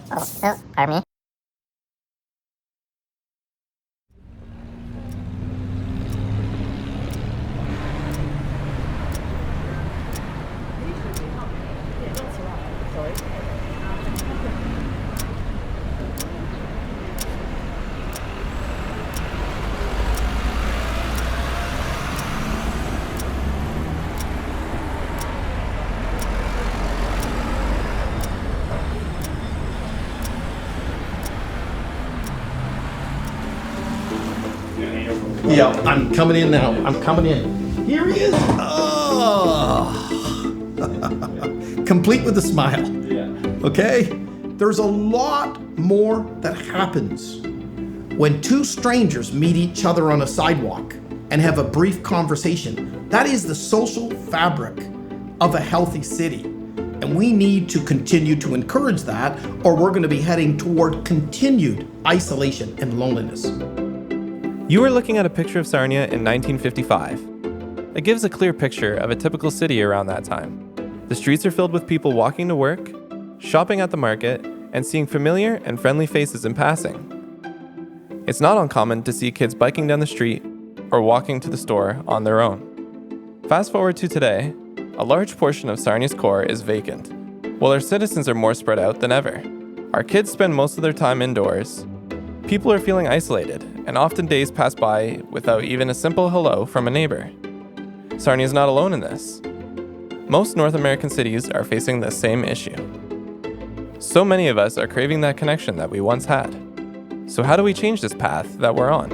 Pardon me? Yeah, I'm coming in now. I'm coming in. Here he is. Oh. Complete with a smile. Yeah. Okay? There's a lot more that happens when two strangers meet each other on a sidewalk and have a brief conversation. That is the social fabric of a healthy city. And we need to continue to encourage that, or we're going to be heading toward continued isolation and loneliness. You are looking at a picture of Sarnia in 1955. It gives a clear picture of a typical city around that time. The streets are filled with people walking to work, shopping at the market, and seeing familiar and friendly faces in passing. It's not uncommon to see kids biking down the street or walking to the store on their own. Fast forward to today, a large portion of Sarnia's core is vacant, while our citizens are more spread out than ever. Our kids spend most of their time indoors. People are feeling isolated, and often days pass by without even a simple hello from a neighbor. Sarnia is not alone in this. Most North American cities are facing the same issue. So many of us are craving that connection that we once had. So how do we change this path that we're on?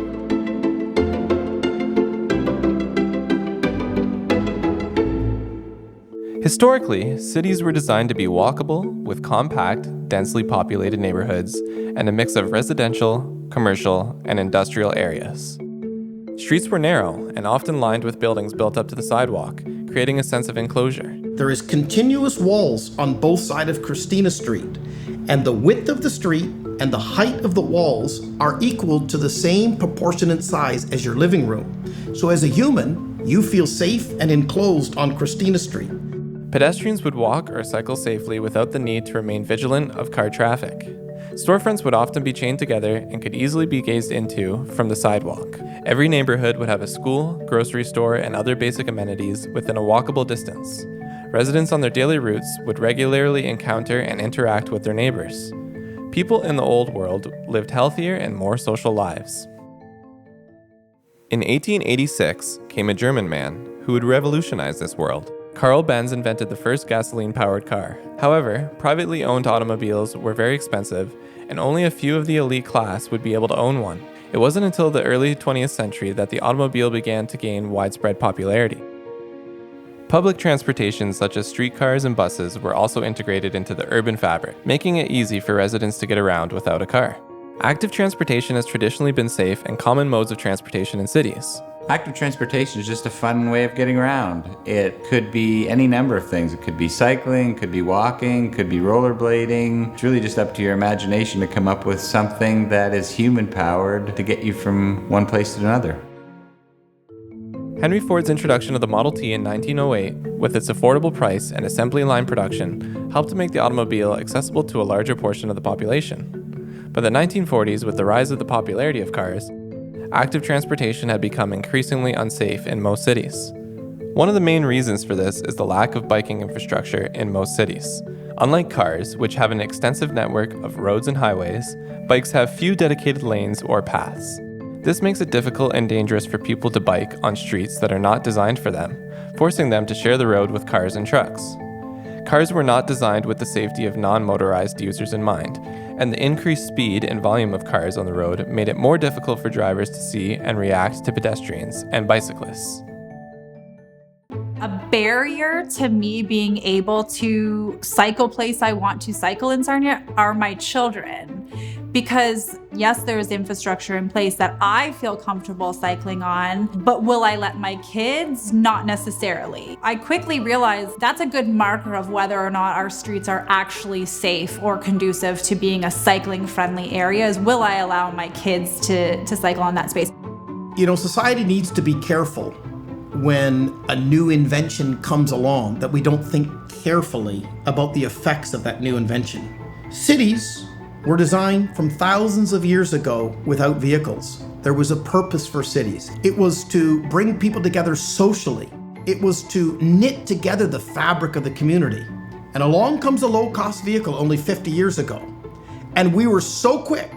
Historically, cities were designed to be walkable with compact, densely populated neighborhoods and a mix of residential, commercial, and industrial areas. Streets were narrow and often lined with buildings built up to the sidewalk, creating a sense of enclosure. There is continuous walls on both sides of Christina Street, and the width of the street and the height of the walls are equal to the same proportionate size as your living room. So as a human, you feel safe and enclosed on Christina Street. Pedestrians would walk or cycle safely without the need to remain vigilant of car traffic. Storefronts would often be chained together and could easily be gazed into from the sidewalk. Every neighborhood would have a school, grocery store, and other basic amenities within a walkable distance. Residents on their daily routes would regularly encounter and interact with their neighbors. People in the old world lived healthier and more social lives. In 1886 came a German man who would revolutionize this world. Carl Benz invented the first gasoline-powered car. However, privately owned automobiles were very expensive, and only a few of the elite class would be able to own one. It wasn't until the early 20th century that the automobile began to gain widespread popularity. Public transportation such as streetcars and buses were also integrated into the urban fabric, making it easy for residents to get around without a car. Active transportation has traditionally been safe and common modes of transportation in cities. Active transportation is just a fun way of getting around. It could be any number of things. It could be cycling, could be walking, could be rollerblading. It's really just up to your imagination to come up with something that is human-powered to get you from one place to another. Henry Ford's introduction of the Model T in 1908, with its affordable price and assembly line production, helped to make the automobile accessible to a larger portion of the population. By the 1940s, with the rise of the popularity of cars, active transportation had become increasingly unsafe in most cities. One of the main reasons for this is the lack of biking infrastructure in most cities. Unlike cars, which have an extensive network of roads and highways, bikes have few dedicated lanes or paths. This makes it difficult and dangerous for people to bike on streets that are not designed for them, forcing them to share the road with cars and trucks. Cars were not designed with the safety of non-motorized users in mind, and the increased speed and volume of cars on the road made it more difficult for drivers to see and react to pedestrians and bicyclists. A barrier to me being able to cycle place I want to cycle in Sarnia are my children. Because yes, there is infrastructure in place that I feel comfortable cycling on, but will I let my kids? Not necessarily. I quickly realized that's a good marker of whether or not our streets are actually safe or conducive to being a cycling friendly area is will I allow my kids to cycle on that space? You know, society needs to be careful when a new invention comes along that we don't think carefully about the effects of that new invention. Cities were designed from thousands of years ago without vehicles. There was a purpose for cities. It was to bring people together socially. It was to knit together the fabric of the community. And along comes a low-cost vehicle only 50 years ago. And we were so quick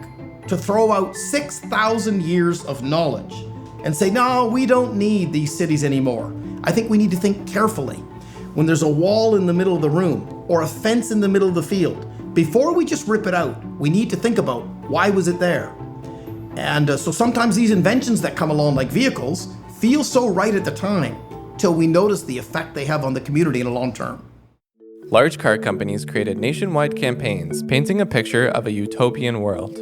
to throw out 6,000 years of knowledge and say, no, we don't need these cities anymore. I think we need to think carefully. When there's a wall in the middle of the room or a fence in the middle of the field, before we just rip it out, we need to think about why was it there? And so sometimes these inventions that come along like vehicles feel so right at the time till we notice the effect they have on the community in the long term. Large car companies created nationwide campaigns painting a picture of a utopian world,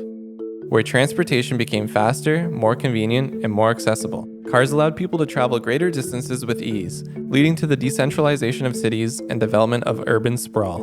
where transportation became faster, more convenient, and more accessible. Cars allowed people to travel greater distances with ease, leading to the decentralization of cities and development of urban sprawl.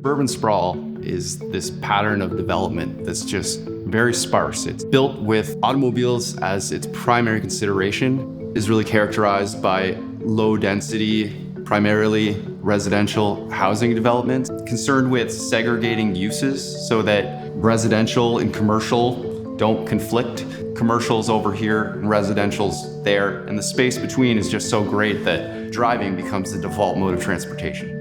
Urban sprawl is this pattern of development that's just very sparse. It's built with automobiles as its primary consideration, is really characterized by low density, primarily residential housing development, concerned with segregating uses so that residential and commercial don't conflict. Commercial's over here and residential's there, and the space between is just so great that driving becomes the default mode of transportation.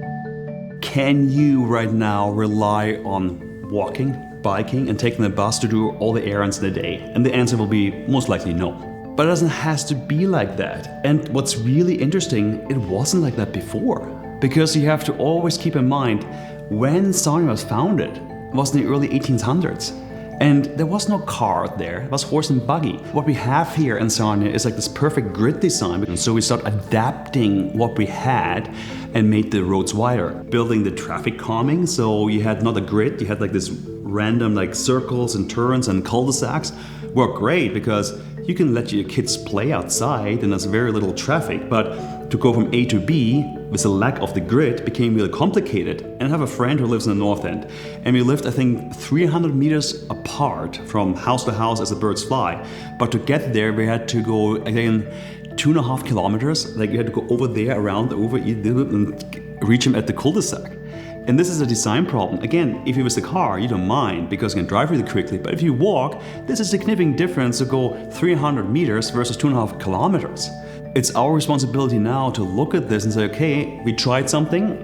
Can you right now rely on walking, biking, and taking the bus to do all the errands in the day? And the answer will be most likely no. But it doesn't have to be like that. And what's really interesting, it wasn't like that before. Because you have to always keep in mind, when Sarnia was founded, it was in the early 1800s. And there was no car there, it was horse and buggy. What we have here in Sarnia is like this perfect grid design. And so we start adapting what we had and made the roads wider. Building the traffic calming, so you had not a grid, you had like this random like circles and turns and cul-de-sacs. Worked great because you can let your kids play outside and there's very little traffic, but to go from A to B with the lack of the grid became really complicated. And I have a friend who lives in the north end, and we lived, I think, 300 meters apart from house to house as the birds fly. But to get there, we had to go, again, 2.5 kilometers. Like you had to go over there, around, over, and reach him at the cul-de-sac. And this is a design problem. Again, if you use a car, you don't mind because you can drive really quickly. But if you walk, there's a significant difference to go 300 meters versus 2.5 kilometers. It's our responsibility now to look at this and say, okay, we tried something,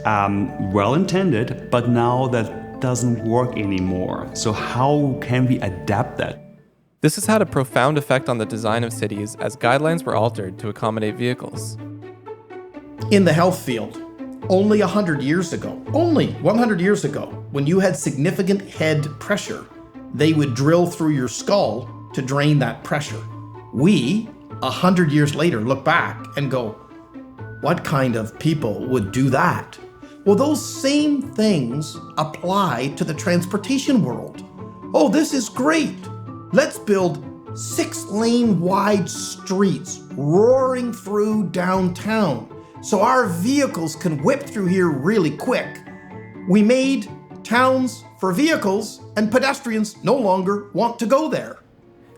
well intended, but now that doesn't work anymore. So how can we adapt that? This has had a profound effect on the design of cities as guidelines were altered to accommodate vehicles. In the health field, only 100 years ago, when you had significant head pressure, they would drill through your skull to drain that pressure. We, 100 years later, look back and go, what kind of people would do that? Well, those same things apply to the transportation world. Oh, this is great. Let's build 6-lane wide streets roaring through downtown, so our vehicles can whip through here really quick. We made towns for vehicles, and pedestrians no longer want to go there.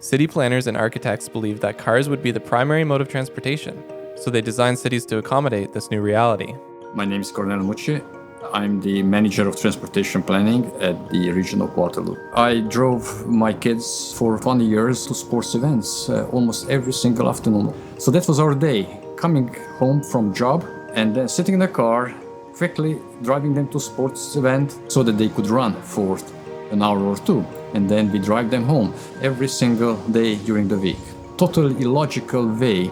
City planners and architects believed that cars would be the primary mode of transportation, so they designed cities to accommodate this new reality. My name is Cornel Mucci. I'm the manager of transportation planning at the region of Waterloo. I drove my kids for 20 years to sports events almost every single afternoon. So that was our day. Coming home from job and then sitting in the car, quickly driving them to sports event so that they could run for an hour or two. And then we drive them home every single day during the week. Totally illogical way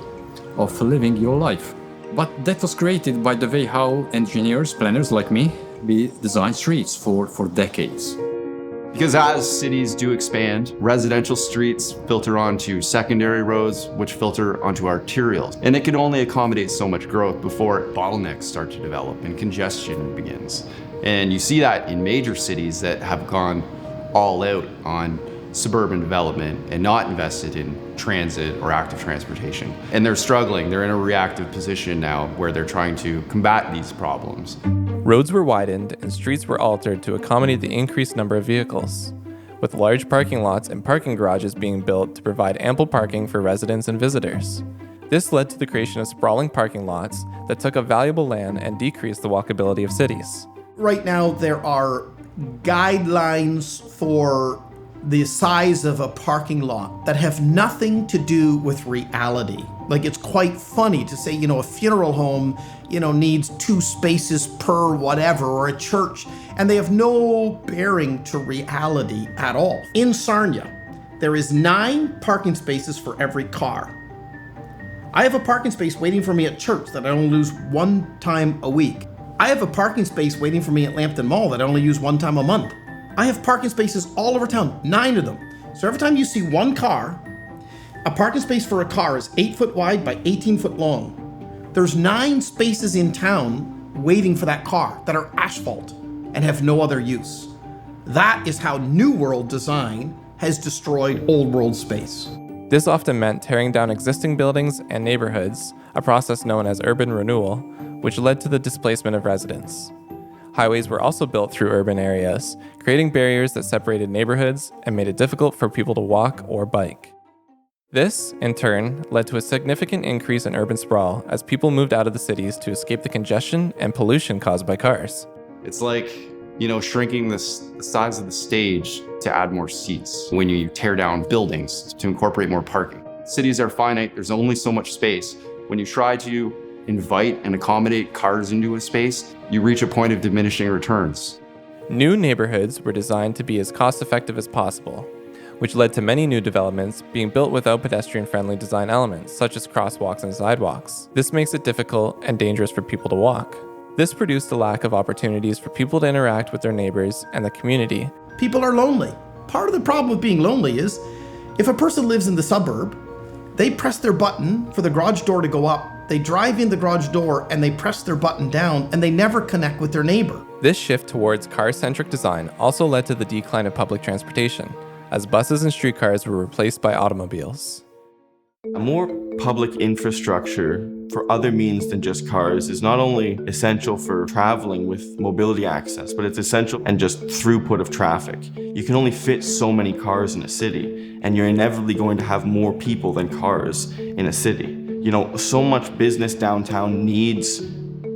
of living your life. But that was created by the way how engineers, planners like me, we design streets for decades. Because as cities do expand, residential streets filter onto secondary roads, which filter onto arterials. And it can only accommodate so much growth before bottlenecks start to develop and congestion begins. And you see that in major cities that have gone all out on suburban development and not invested in transit or active transportation. And they're struggling. They're in a reactive position now where they're trying to combat these problems. Roads were widened and streets were altered to accommodate the increased number of vehicles, with large parking lots and parking garages being built to provide ample parking for residents and visitors. This led to the creation of sprawling parking lots that took up valuable land and decreased the walkability of cities. Right now, there are guidelines for the size of a parking lot that have nothing to do with reality. Like, it's quite funny to say, a funeral home, needs 2 spaces per whatever, or a church, and they have no bearing to reality at all. In Sarnia, there is 9 parking spaces for every car. I have a parking space waiting for me at church that I only lose 1 time a week. I have a parking space waiting for me at Lambton Mall that I only use 1 time a month. I have parking spaces all over town, 9 of them. So every time you see one car, a parking space for a car is 8 foot wide by 18 foot long. There's 9 spaces in town waiting for that car that are asphalt and have no other use. That is how New World design has destroyed Old World space. This often meant tearing down existing buildings and neighborhoods, a process known as urban renewal, which led to the displacement of residents. Highways were also built through urban areas, creating barriers that separated neighborhoods and made it difficult for people to walk or bike. This, in turn, led to a significant increase in urban sprawl as people moved out of the cities to escape the congestion and pollution caused by cars. It's like, shrinking the size of the stage to add more seats when you tear down buildings to incorporate more parking. Cities are finite, there's only so much space. When you try to invite and accommodate cars into a space, you reach a point of diminishing returns. New neighborhoods were designed to be as cost-effective as possible, which led to many new developments being built without pedestrian-friendly design elements, such as crosswalks and sidewalks. This makes it difficult and dangerous for people to walk. This produced a lack of opportunities for people to interact with their neighbors and the community. People are lonely. Part of the problem with being lonely is if a person lives in the suburb, they press their button for the garage door to go up, they drive in the garage door and they press their button down and they never connect with their neighbor. This shift towards car-centric design also led to the decline of public transportation, as buses and streetcars were replaced by automobiles. A more public infrastructure for other means than just cars is not only essential for traveling with mobility access, but it's essential and just throughput of traffic. You can only fit so many cars in a city, and you're inevitably going to have more people than cars in a city. So much business downtown needs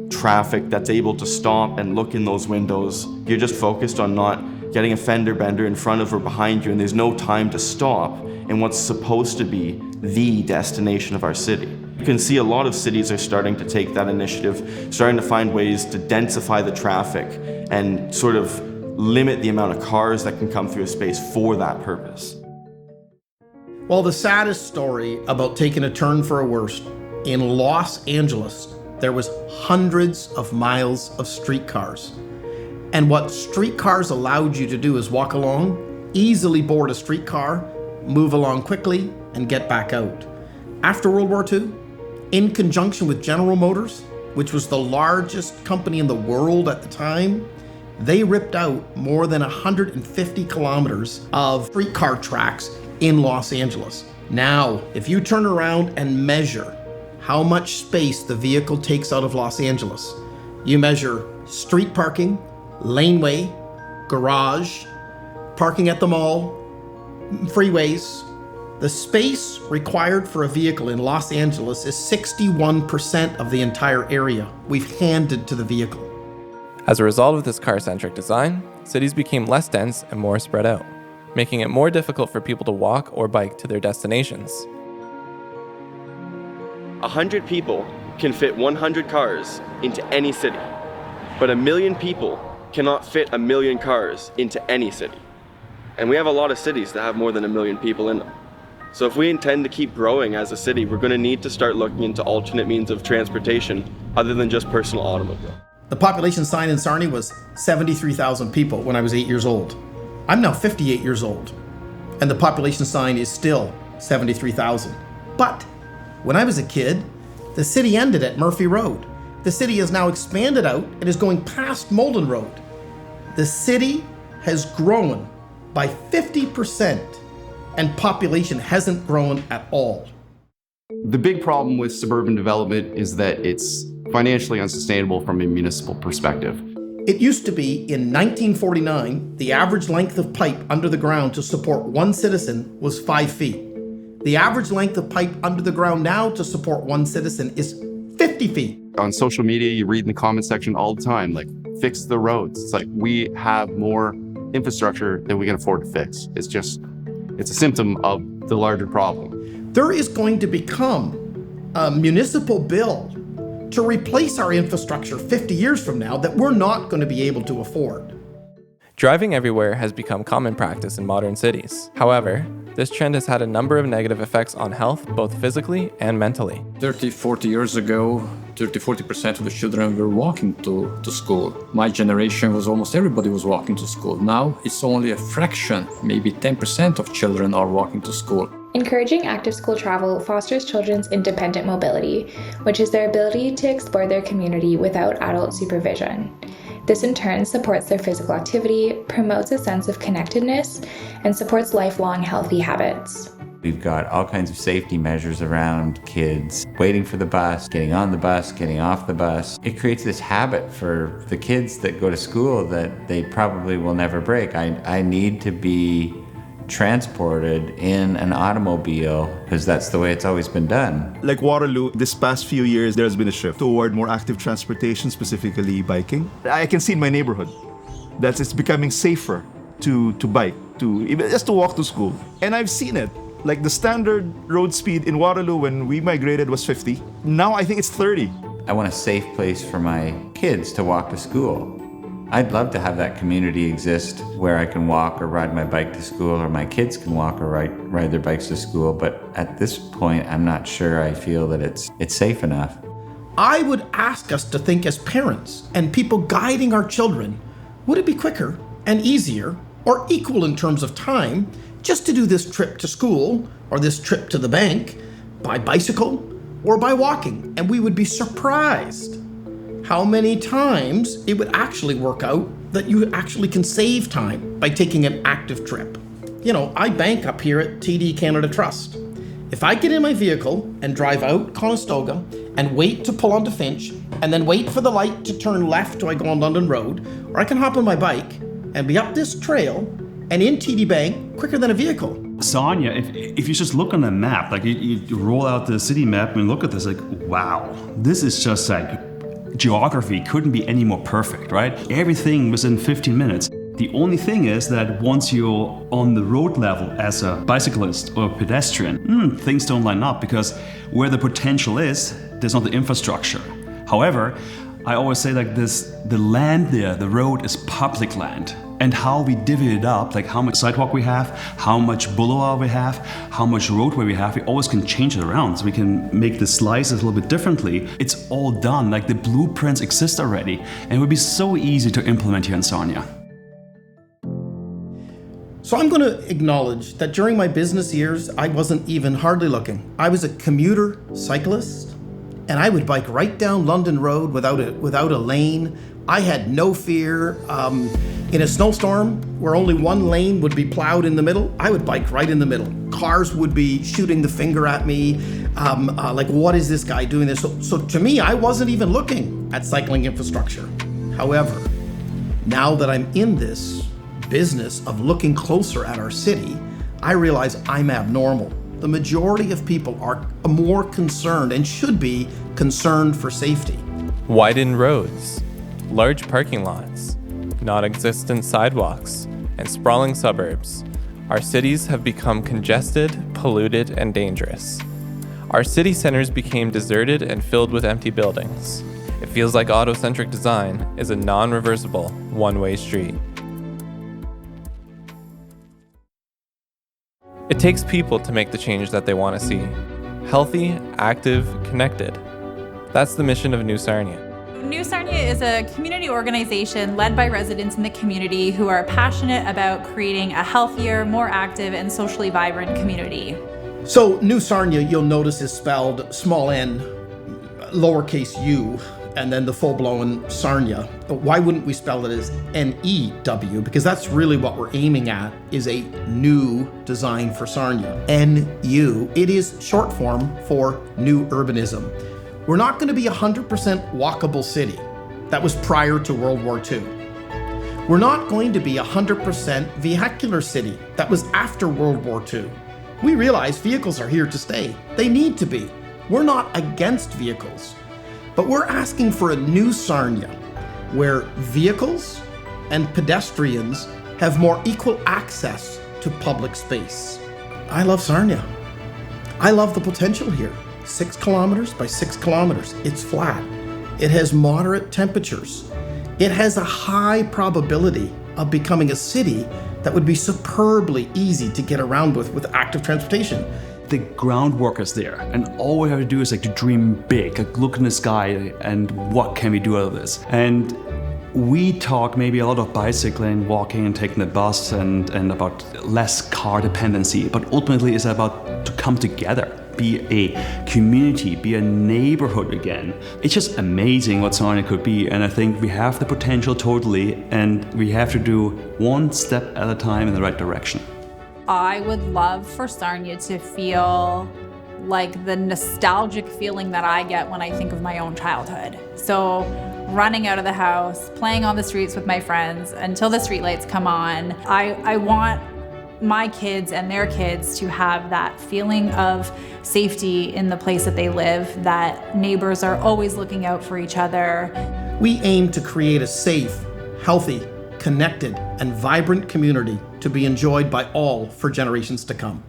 traffic that's able to stop and look in those windows. You're just focused on not getting a fender bender in front of or behind you, and there's no time to stop in what's supposed to be the destination of our city. You can see a lot of cities are starting to take that initiative, starting to find ways to densify the traffic and sort of limit the amount of cars that can come through a space for that purpose. Well, the saddest story about taking a turn for a worse, in Los Angeles, there was hundreds of miles of streetcars. And what streetcars allowed you to do is walk along, easily board a streetcar, move along quickly, and get back out. After World War II, in conjunction with General Motors, which was the largest company in the world at the time, they ripped out more than 150 kilometers of streetcar tracks in Los Angeles. Now, if you turn around and measure how much space the vehicle takes out of Los Angeles, you measure street parking, laneway, garage, parking at the mall, freeways. The space required for a vehicle in Los Angeles is 61% of the entire area we've handed to the vehicle. As a result of this car-centric design, cities became less dense and more spread out, making it more difficult for people to walk or bike to their destinations. 100 people can fit 100 cars into any city, but 1 million people cannot fit 1 million cars into any city. And we have a lot of cities that have more than 1 million people in them. So if we intend to keep growing as a city, we're going to need to start looking into alternate means of transportation other than just personal automobile. The population sign in Sarnia was 73,000 people when I was 8 years old. I'm now 58 years old, and the population sign is still 73,000. But when I was a kid, the city ended at Murphy Road. The city has now expanded out and is going past Molden Road. The city has grown by 50%, and population hasn't grown at all. The big problem with suburban development is that it's financially unsustainable from a municipal perspective. It used to be, in 1949, the average length of pipe under the ground to support one citizen was 5 feet. The average length of pipe under the ground now to support one citizen is 50 feet. On social media, you read in the comment section all the time, like fix the roads. It's like we have more infrastructure than we can afford to fix. It's a symptom of the larger problem. There is going to become a municipal bill to replace our infrastructure 50 years from now that we're not going to be able to afford. Driving everywhere has become common practice in modern cities. However, this trend has had a number of negative effects on health, both physically and mentally. 30, 40 years ago, 40% of the children were walking to school. My generation was almost everybody was walking to school. Now it's only a fraction, maybe 10% of children are walking to school. Encouraging active school travel fosters children's independent mobility, which is their ability to explore their community without adult supervision. This in turn supports their physical activity, promotes a sense of connectedness, and supports lifelong healthy habits. We've got all kinds of safety measures around kids waiting for the bus, getting on the bus, getting off the bus. It creates this habit for the kids that go to school that they probably will never break. I need to be transported in an automobile because that's the way it's always been done. Like Waterloo, this past few years, there's been a shift toward more active transportation, specifically biking. I can see in my neighborhood that it's becoming safer to bike, even just to walk to school. And I've seen it. Like the standard road speed in Waterloo when we migrated was 50. Now I think it's 30. I want a safe place for my kids to walk to school. I'd love to have that community exist where I can walk or ride my bike to school, or my kids can walk or ride their bikes to school. But at this point, I'm not sure I feel that it's safe enough. I would ask us to think as parents and people guiding our children, would it be quicker and easier or equal in terms of time just to do this trip to school or this trip to the bank by bicycle or by walking? And we would be surprised how many times it would actually work out that you actually can save time by taking an active trip. You know, I bank up here at TD Canada Trust. If I get in my vehicle and drive out Conestoga and wait to pull onto Finch and then wait for the light to turn left till I go on London Road, or I can hop on my bike and be up this trail and in TD Bank quicker than a vehicle. Sarnia, if you just look on the map, like you roll out the city map and look at this, like, wow, this is just like, geography couldn't be any more perfect, right? Everything was in 15 minutes. The only thing is that once you're on the road level as a bicyclist or a pedestrian, things don't line up, because where the potential is, there's not the infrastructure. However, I always say like this, the land there, the road is public land. And how we divvy it up, like how much sidewalk we have, how much boulevard we have, how much roadway we have, we always can change it around. So we can make the slices a little bit differently. It's all done, like the blueprints exist already. And it would be so easy to implement here in Sarnia. So I'm going to acknowledge that during my business years, I wasn't even hardly looking. I was a commuter cyclist, and I would bike right down London Road without a lane. I had no fear. In a snowstorm where only one lane would be plowed in the middle, I would bike right in the middle. Cars would be shooting the finger at me, like, what is this guy doing this? So to me, I wasn't even looking at cycling infrastructure. However, now that I'm in this business of looking closer at our city, I realize I'm abnormal. The majority of people are more concerned and should be concerned for safety. Widened roads, large parking lots, non-existent sidewalks, and sprawling suburbs. Our cities have become congested, polluted, and dangerous. Our city centers became deserted and filled with empty buildings. It feels like auto-centric design is a non-reversible, one-way street. It takes people to make the change that they want to see. Healthy, active, connected. That's the mission of New Sarnia. New Sarnia is a community organization led by residents in the community who are passionate about creating a healthier, more active, and socially vibrant community. So New Sarnia, you'll notice, is spelled small n, lowercase u, and then the full-blown Sarnia. Why wouldn't we spell it as N-E-W? Because that's really what we're aiming at, is a new design for Sarnia. N-U, it is short form for new urbanism. We're not going to be a 100% walkable city. That was prior to World War II. We're not going to be a 100% vehicular city. That was after World War II. We realize vehicles are here to stay. They need to be. We're not against vehicles, but we're asking for a new Sarnia where vehicles and pedestrians have more equal access to public space. I love Sarnia. I love the potential here. 6 kilometers by 6 kilometers. It's flat. It has moderate temperatures. It has a high probability of becoming a city that would be superbly easy to get around with active transportation. The groundwork is there, and all we have to do is like to dream big, like look in the sky and what can we do out of this? And we talk maybe a lot of bicycling, walking and taking the bus and about less car dependency, but ultimately it's about to come together, be a community, be a neighborhood again. It's just amazing what Sarnia could be, and I think we have the potential totally, and we have to do one step at a time in the right direction. I would love for Sarnia to feel like the nostalgic feeling that I get when I think of my own childhood. So running out of the house, playing on the streets with my friends until the streetlights come on. I want my kids and their kids to have that feeling of safety in the place that they live, that neighbors are always looking out for each other. We aim to create a safe, healthy, connected, and vibrant community to be enjoyed by all for generations to come.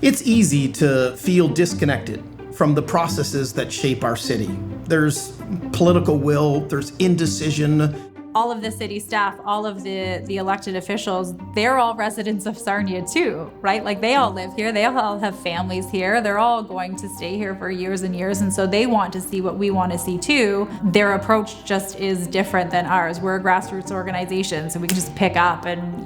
It's easy to feel disconnected from the processes that shape our city. There's political will, there's indecision. All of the city staff, all of the elected officials, they're all residents of Sarnia too, right? Like they all live here, they all have families here, they're all going to stay here for years and years, and so they want to see what we want to see too. Their approach just is different than ours. We're a grassroots organization, so we can just pick up and,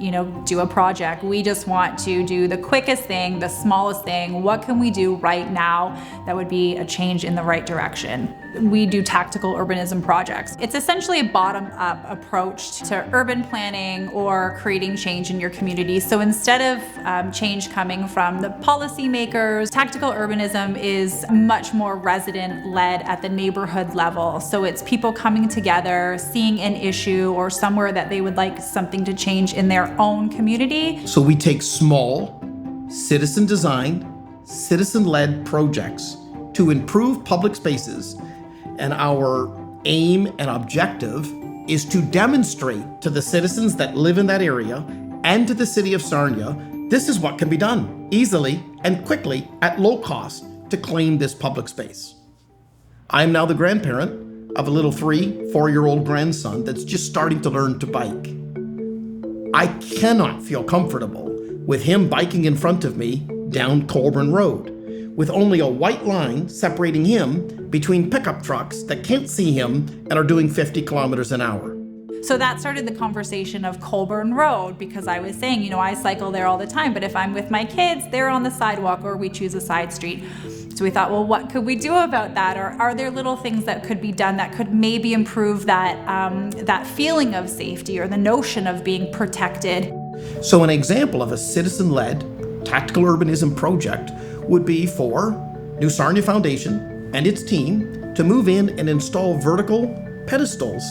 do a project. We just want to do the quickest thing, the smallest thing. What can we do right now that would be a change in the right direction? We do tactical urbanism projects. It's essentially a bottom-up approach to urban planning or creating change in your community. So instead of change coming from the policymakers, tactical urbanism is much more resident-led at the neighborhood level. So it's people coming together, seeing an issue or somewhere that they would like something to change in their own community. So we take small, citizen-designed, citizen-led projects to improve public spaces, and our aim and objective is to demonstrate to the citizens that live in that area and to the city of Sarnia, this is what can be done easily and quickly at low cost to claim this public space. I am now the grandparent of a little 3-4-year-old grandson that's just starting to learn to bike. I cannot feel comfortable with him biking in front of me down Colburn Road, with only a white line separating him between pickup trucks that can't see him and are doing 50 kilometers an hour. So that started the conversation of Colburn Road, because I was saying, I cycle there all the time, but if I'm with my kids, they're on the sidewalk or we choose a side street. So we thought, well, what could we do about that? Or are there little things that could be done that could maybe improve that feeling of safety or the notion of being protected? So an example of a citizen-led tactical urbanism project would be for New Sarnia Foundation and its team to move in and install vertical pedestals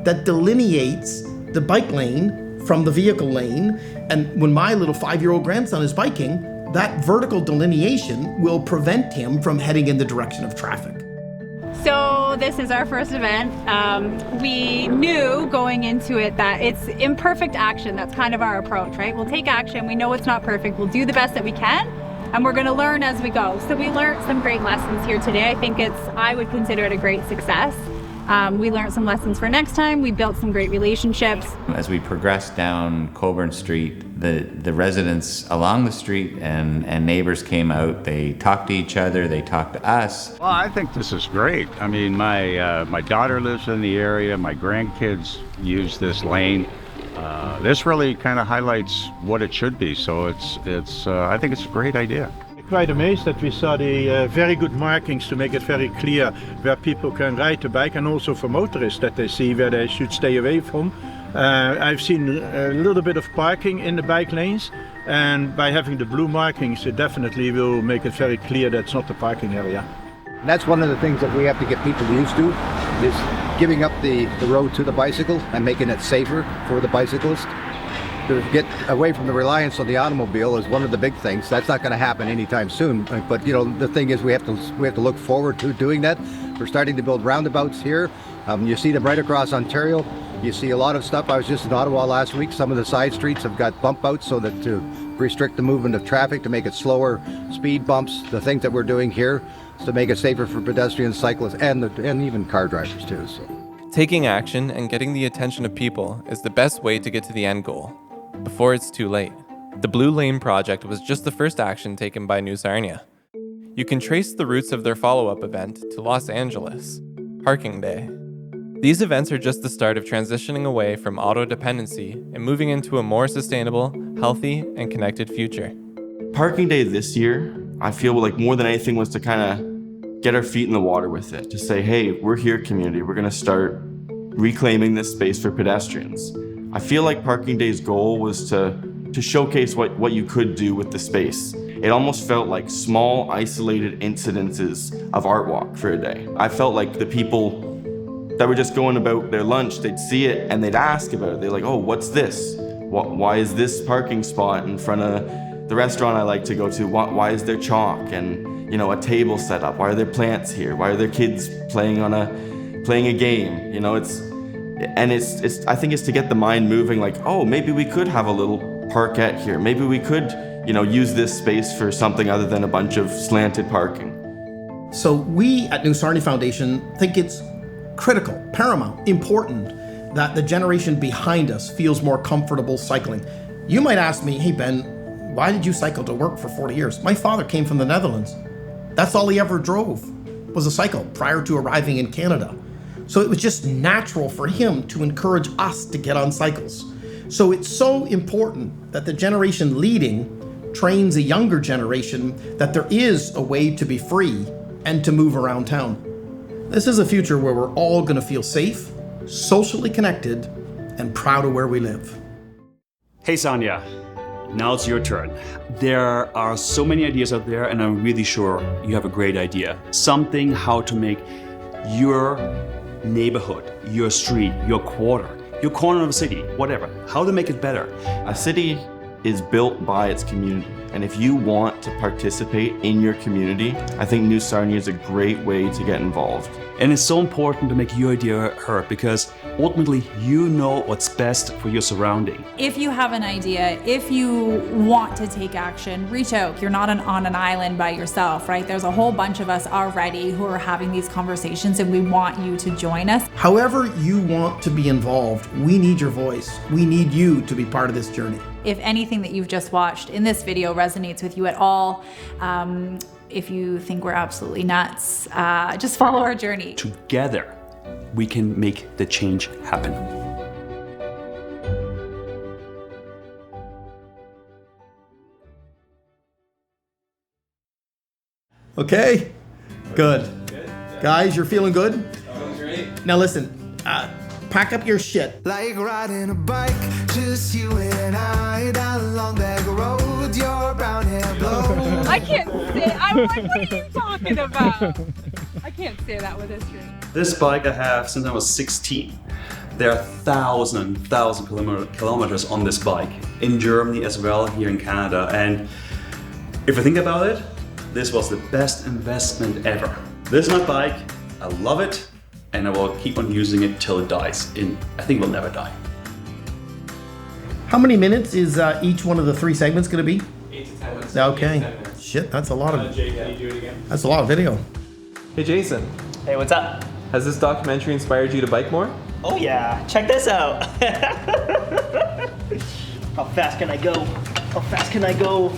that delineates the bike lane from the vehicle lane. And when my little 5-year-old grandson is biking, that vertical delineation will prevent him from heading in the direction of traffic. So this is our first event. We knew going into it that it's imperfect action. That's kind of our approach, right? We'll take action. We know it's not perfect. We'll do the best that we can, and we're going to learn as we go. So we learned some great lessons here today. I would consider it a great success. We learned some lessons for next time. We built some great relationships. As we progressed down Colburn Street, the residents along the street and neighbors came out. They talked to each other. They talked to us. Well, I think this is great. I mean, my daughter lives in the area. My grandkids use this lane. This really kind of highlights what it should be. So I think it's a great idea. Quite amazed that we saw the very good markings to make it very clear where people can ride the bike, and also for motorists that they see where they should stay away from. I've seen a little bit of parking in the bike lanes, and by having the blue markings it definitely will make it very clear that's not the parking area. And that's one of the things that we have to get people used to, is giving up the road to the bicycle and making it safer for the bicyclist. To get away from the reliance on the automobile is one of the big things. That's not going to happen anytime soon. But the thing is, we have to look forward to doing that. We're starting to build roundabouts here. You see them right across Ontario. You see a lot of stuff. I was just in Ottawa last week. Some of the side streets have got bump outs so that to restrict the movement of traffic, to make it slower, speed bumps. The things that we're doing here is to make it safer for pedestrians, cyclists, and even car drivers too. So. Taking action and getting the attention of people is the best way to get to the end goal, before it's too late. The Blue Lane project was just the first action taken by New Sarnia. You can trace the roots of their follow-up event to Los Angeles, Parking Day. These events are just the start of transitioning away from auto dependency and moving into a more sustainable, healthy, and connected future. Parking Day this year, I feel like more than anything was to kind of get our feet in the water with it, to say, hey, we're here, community. We're going to start reclaiming this space for pedestrians. I feel like Parking Day's goal was to showcase what you could do with the space. It almost felt like small, isolated incidences of art walk for a day. I felt like the people that were just going about their lunch, they'd see it and they'd ask about it. They're like, oh, what's this? Why is this parking spot in front of the restaurant I like to go to? Why is there chalk and, you know, a table set up? Why are there plants here? Why are there kids playing a game? You know, it's I think it's to get the mind moving, like, oh, maybe we could have a little parkette here. Maybe we could, you know, use this space for something other than a bunch of slanted parking. So we at New Sarnia Foundation think it's critical, paramount, important that the generation behind us feels more comfortable cycling. You might ask me, hey Ben, why did you cycle to work for 40 years? My father came from the Netherlands. That's all he ever drove, was a cycle prior to arriving in Canada. So it was just natural for him to encourage us to get on cycles. So it's so important that the generation leading trains a younger generation that there is a way to be free and to move around town. This is a future where we're all going to feel safe, socially connected, and proud of where we live. Hey Sarnia, now it's your turn. There are so many ideas out there, and I'm really sure you have a great idea. Something how to make your neighborhood, your street, your quarter, your corner of a city, whatever, how to make it better. A city is built by its community. And if you want to participate in your community, I think New Sarnia is a great way to get involved. And it's so important to make your idea heard because ultimately you know what's best for your surrounding. If you have an idea, if you want to take action, reach out. You're not on an island by yourself, right? There's a whole bunch of us already who are having these conversations and we want you to join us. However you want to be involved, we need your voice. We need you to be part of this journey. If anything that you've just watched in this video resonates with you at all, if you think we're absolutely nuts, just follow our journey. Together, we can make the change happen. Okay, good. Guys, you're feeling good? Great. Now listen, pack up your shit. Like riding a bike, just you and I down a long back road, your brown hair blows. I can't say, I'm like, what are you talking about? I can't say that with history. This bike I have since I was 16. There are thousands and thousands of kilometers on this bike, in Germany as well, here in Canada. And if I think about it, this was the best investment ever. This is my bike, I love it, and I will keep on using it till it dies. I think it will never die. How many minutes is each one of the 3 segments going to be? 8 to 10 minutes. Okay. Shit, that's a lot of. Jake, can you do it again? That's a lot of video. Hey Jason, Hey, what's up? has this documentary inspired you to bike more? Oh yeah, check this out. How fast can I go? How fast can I go?